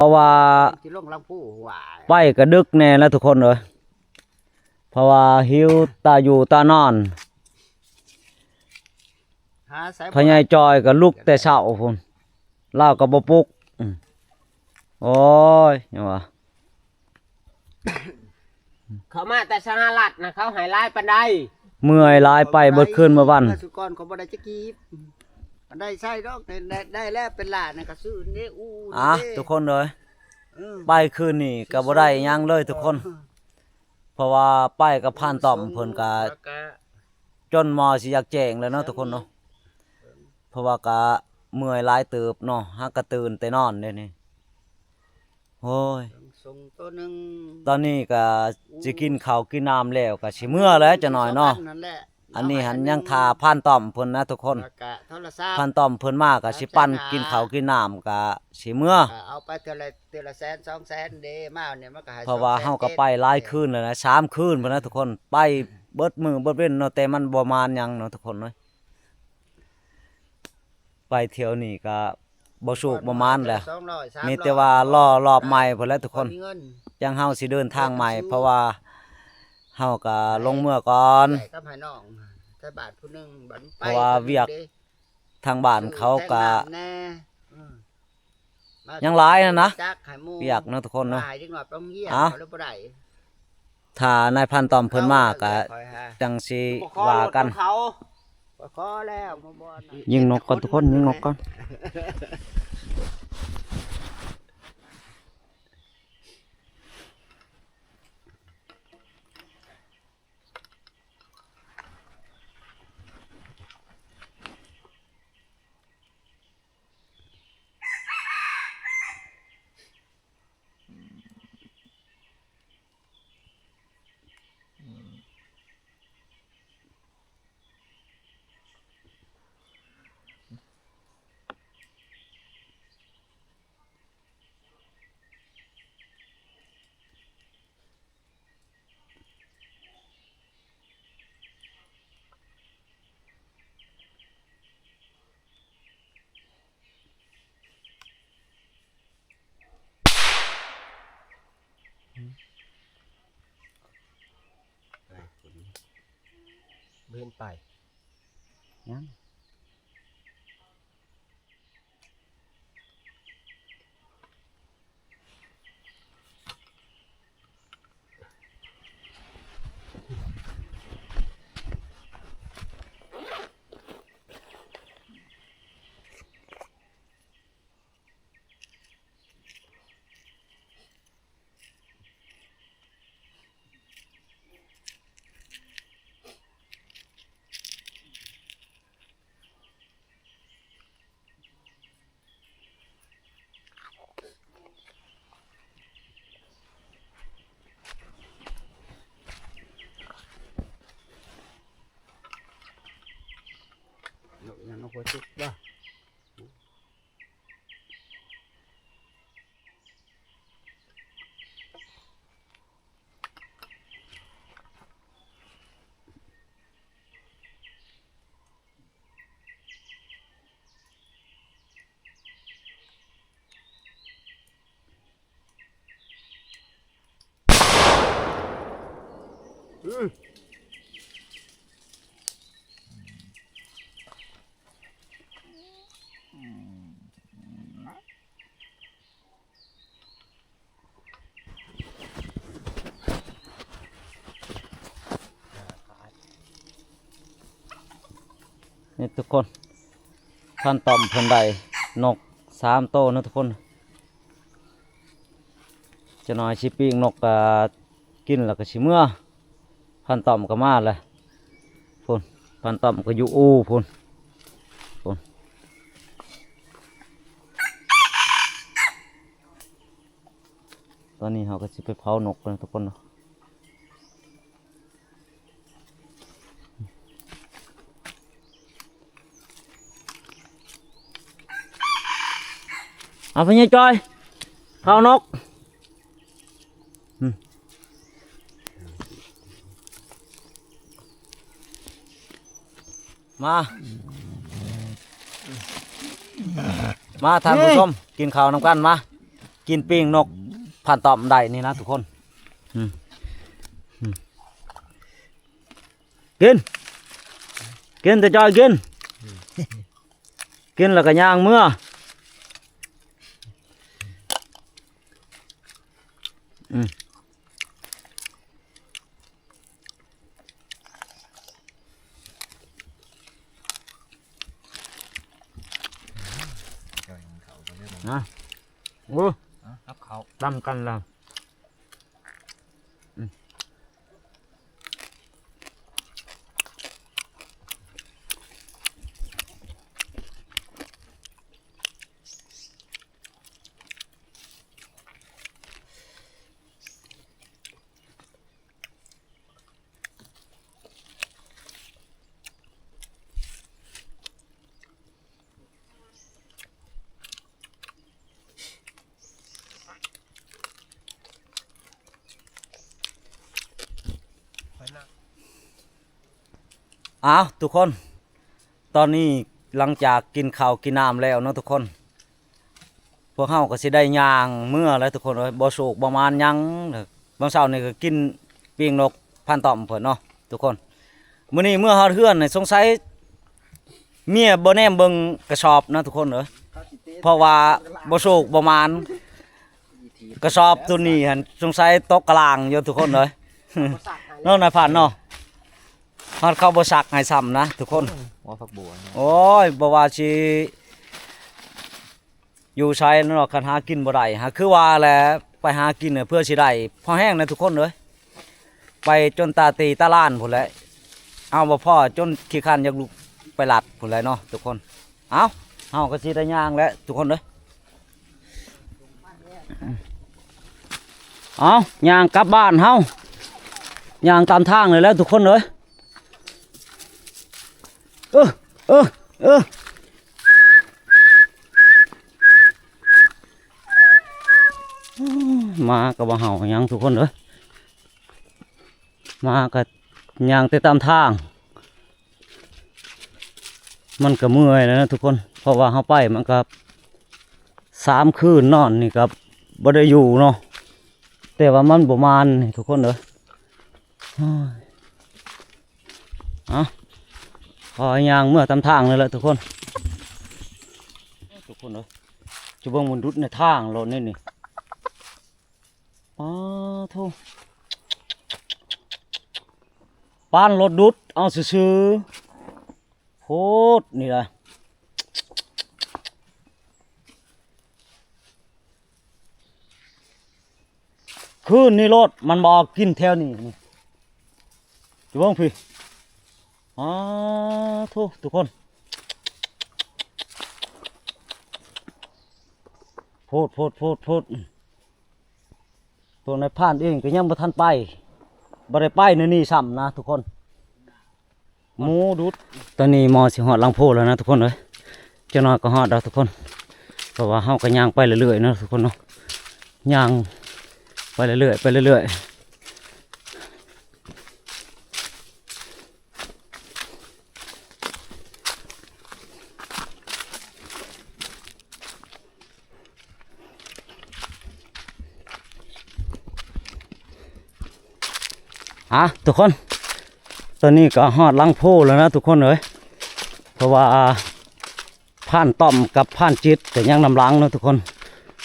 ราะว่าที่ลงลำพูหวาไปกระดึกแน่แล้วทุกคนเลยเพราะว่าหิวตาอยู่ตานอนพญายจอยก็ลุกแต่เช้าพุ่นเล่าก็บ่ปลุกโอ้ยยังวะ เขามาแต่สหรัฐนะเขาหายไล่ปันได เมื่อยหลายไปเบิดคืนเมื่อวัน สุกรเขาบ่ได้จะกีบมันได้ใช่ดอกได้แล้วเป็นหลานนะก็ซื้อนี่อู้ทุกคนเลยไปคืนนี่ก็บ่ได้หยังเลยทุกคน เพราะว่าไปกับผ่านต่อมเพิ่นก็จนมอสิอยากแจ้งแล้วเนาะทุกคนเนาะเพราะว่าก็เมื่อยหลายเติบเนาะฮักก็ตื่นแต่นอนเด้นี่โอ้ยส่งตัวนึงตอนนี้ก็สิกินข้าวกินน้ำแล้วก็สิเมื่อแล้วจะหน่อยเนาะอันนี้หันยังทาผ่านต่อมเพิ่นนะทุกคนผ่านต่อมเพิ่นมาก็สิปั่นกินข้าวกินน้ำก็สิเมื่อเอาไปเทื่อละแสน2แสนเด้มาเนี่ยมันก็ให้เพราะว่าเฮาก็ไปหลายคืนแล้วนะ3คืนพุ่นนะทุกคนไปเบิดมื้อเบิดเว้นเนาะแต่มันบ่มานหยังเนาะทุกคนเนาะไปเที่ยวนี่ก็บ่สุกบ่มานแหละมีแต่ว่ารอรอบใหม่พุ่นแหละทุกคนจังเฮาสิเดินทางใหม่เพราะว่าเฮาก็ลงเมื่อก่อนก็ให้น้องแต่บาทผู้นึงบัดไปเพราะว่าเวียกทางบ้านเขาก็ยังหลายนะเวียกเนาะทุกคนเนาะถ้านายพันตอมเพิ่นมาก็จังสิว่ากันยิงนกก่อนทุกคนยิงนกก่อนเดินไปยังnó có chút đóนี่ทุกคนพันตอมเพิ่นได้นก3โตนะทุกคนจะน้อยสิปิ้งนกก็กินแล้วก็สิเมื่อพันตอมก็มาเลยพุ่นพันตอมก็อยู่อู่พุ่นตอนนี้เราก็สิไปเผานกกันทุกคนเนาะเอาไปยังจอยเผานกมาท่านผู้ชมกินข้าวนำกันมา กินปิ้งนกผ่านตอมได้นี่นะทุกคนอืมอืมกินแต่จอยกินกินแล้วก็ย่างเมื่ออืมนะโอ้ รับเขา ตำกันแล้วอ้าวทุกคน ตอนนี้หลังจากกินข้าวกินน้ำแล้วเนาะทุกคน พวกเฮาก็สิได้ย่างเมื่อแล้วทุกคนเอ้ยบ่โศกบ่มานหยังเด้อบางเช้านี่ก็กินปิ้งนกพันต่อมเพิ่นเนาะทุกคนมื้อนี้เมื่อเฮาเฮือนนี่สงสัยเมียบ่แนมเบิ่งกระสอบนะทุกคนเอ้ยเพราะว่าบ่โศกบ่มานกระสอบตัวนี้หั่นสงสัยตกกลางอยู่ทุกคนเอ้ย เนาะนายผ่านเนาะฮอดเข้าบ่ซักให้ซ้ำนะทุกคน ว่าฝักบัวเนี่ย โอ้ยบ่ว่าสิอยู่ใช้เนาะคันหากินบ่ได้หาคือว่าแหละไปหากินเนี่ยเพื่อสิได้พอแห้งนะทุกคนเอ้ยไปจนตาตีตาล้านพุ่นแหละเอาบ่พอจนขี้คร้านอยากลุกไปหลัดพุ่นแหละเนาะทุกคนเอาเฮาก็สิได้ย่างแล้วทุกคนเอ้ยเอาย่างกลับบ้านเฮาย่างตามทางเลยแล้วทุกคนเอ้ยเออมากับบ่เห่าหยังทุกคนเอ้ยมากับย่างแต่ตามทาง มันก็เมื่อยแล้วนะทุกคนเพราะว่าเฮาไปมันก็3 คืนนอนนี่ก็บ่ได้อยู่เนาะแต่ว่ามันบ่มานนี่ทุกคนเอ้ยพอย่างเมื่อตามทางเลยแหละทุกคนเอ้ยจะเบิ่งมันดุดในทางรถนี่นี่โธ่ปานรถดุดเอาซื่อๆโพดนี่ล่ะคืนนี่รถมันบ่กินแถวนี้นี่จะเบิ่งพี่โธ่ทุกคนโพดตัวในผ่านเองก็ยังบ่ทันไปบ่ได้ไปในนี่ซ้ำนะทุกคนหมูดุดตอนนี้มอสิฮอดลังโพแล้วนะทุกคนเอ้ยเจ้าน้อยก็ฮอดแล้วทุกคนเพราะว่าเฮาก็ย่างไปเรื่อยๆนะทุกคนเนาะย่างไปเรื่อยๆทุกคนตอนนี้ก็ฮอดลังโพแล้วนะทุกคนเอ้ยเพราะว่าผ่านต่อมกับผ่านจิตแต่ยังนำหลังเนาะทุกคน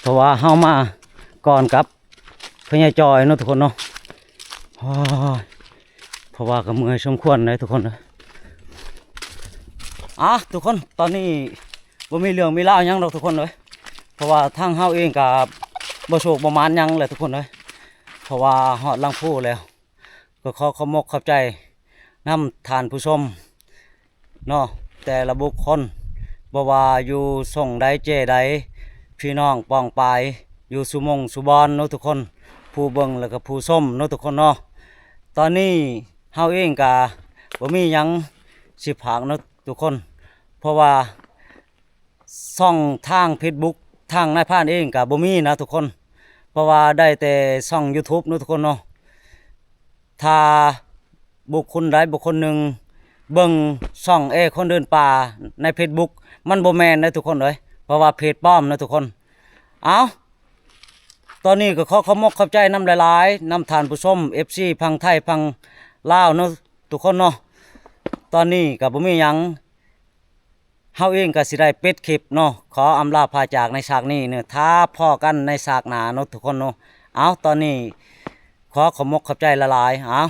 เพราะว่าเฮามาก่อนกับพญาจอยเนาะทุกคนเนาะเพราะว่าก็เมื่อยสมควรเลยทุกคนเลยทุกคนตอนนี้บ่มีเรื่องมีราวหยังดอกทุกคนเลยเพราะว่าทางเฮาเองกับบ่โชคบ่มานหยังเลยทุกคนเลยเพราะว่าฮอดลังโพแล้วก็ขอขอบมกขอบใจนำทานผู้ชมเนาะแต่ละบุคคลบ่ว่าอยู่ส่งใดเจใดพี่น้องปองปายอยู่สุมงสุบอนเนาะทุกคนผู้เบิ่งแล้วก็ผู้ชมเนาะทุกคนเนาะตอนนี้เฮาเองก็บ่มีหยังสิฝากเนาะทุกคนเพราะว่าช่องทาง Facebook ทางนายพรานเองก็บ่มีนะทุกคนเพราะว่าได้แต่ช่อง YouTube เนาะทุกคนเนาะถ้าบุคคลใดบุคคลหนึ่งเบิ่งช่องคนเดินป่าใน Facebook มันบ่แม่นนะทุกคนเอ้ยเพราะว่าเพจปลอมนะทุกคนเอา ตอนนี้ก็ขอมกขอบใจน้ำหลายๆน้ำทานผู้ชม FC พังไทยพังลาวเนาะทุกคนเนาะตอนนี้ก็บ่มีหยังเฮาเองก็สิได้ปิดคลิปเนาะขออำลาพาจากในฉากนี้เนาะถ้าพ่อกันในฉากหน้าเนาะทุกคนเนาะเอาตอนนี้ขอมกขอบใจหลายๆเอา